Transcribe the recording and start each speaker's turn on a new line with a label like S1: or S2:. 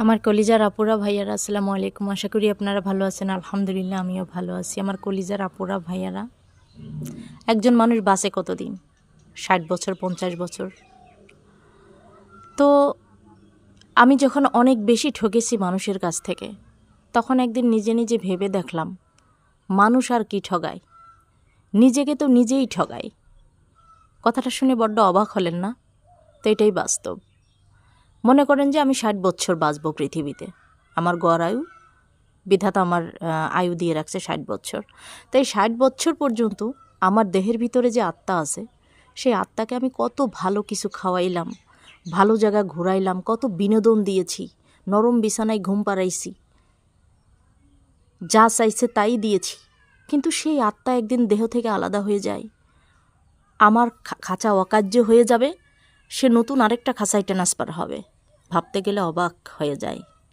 S1: আমার কলিজার আপুরা ভাইয়ারা আসসালামু আলাইকুম। আশা করি আপনারা ভালো আছেন। আলহামদুলিল্লাহ আমিও ভালো আছি। আমার কলিজার আপুরা ভাইয়ারা, একজন মানুষ বাঁচে কতদিন? 60 বছর, 50 বছর। তো আমি যখন অনেক বেশি ঠকেছি মানুষের কাছ থেকে, তখন একদিন নিজে নিজে ভেবে দেখলাম, মানুষ আর কি ঠগায়, নিজেকে তো নিজেই ঠগায়। কথাটা শুনে বড্ড অবাক হলেন না? তো এটাই বাস্তব। মনে করেন যে আমি 60 বছর বাঁচব পৃথিবীতে। আমার গড় আয়ু, বিধাতা আমার আয়ু দিয়ে রাখছে 60 বছর। তাই 60 বছর পর্যন্ত আমার দেহের ভিতরে যে আত্মা আছে, সেই আত্মাকে আমি কত ভালো কিছু খাওয়াইলাম, ভালো জায়গা ঘুরাইলাম, কত বিনোদন দিয়েছি, নরম বিছানায় ঘুম পাড়াইছি, যা চাইছে তাই দিয়েছি। কিন্তু সেই আত্মা একদিন দেহ থেকে আলাদা হয়ে যায়, আমার খাঁচা অকার্য হয়ে যাবে, সে নতুন আরেকটা খাঁচায় ট্রান্সফার হবে। ভাবতে গেলে অবাক হয়ে যায়।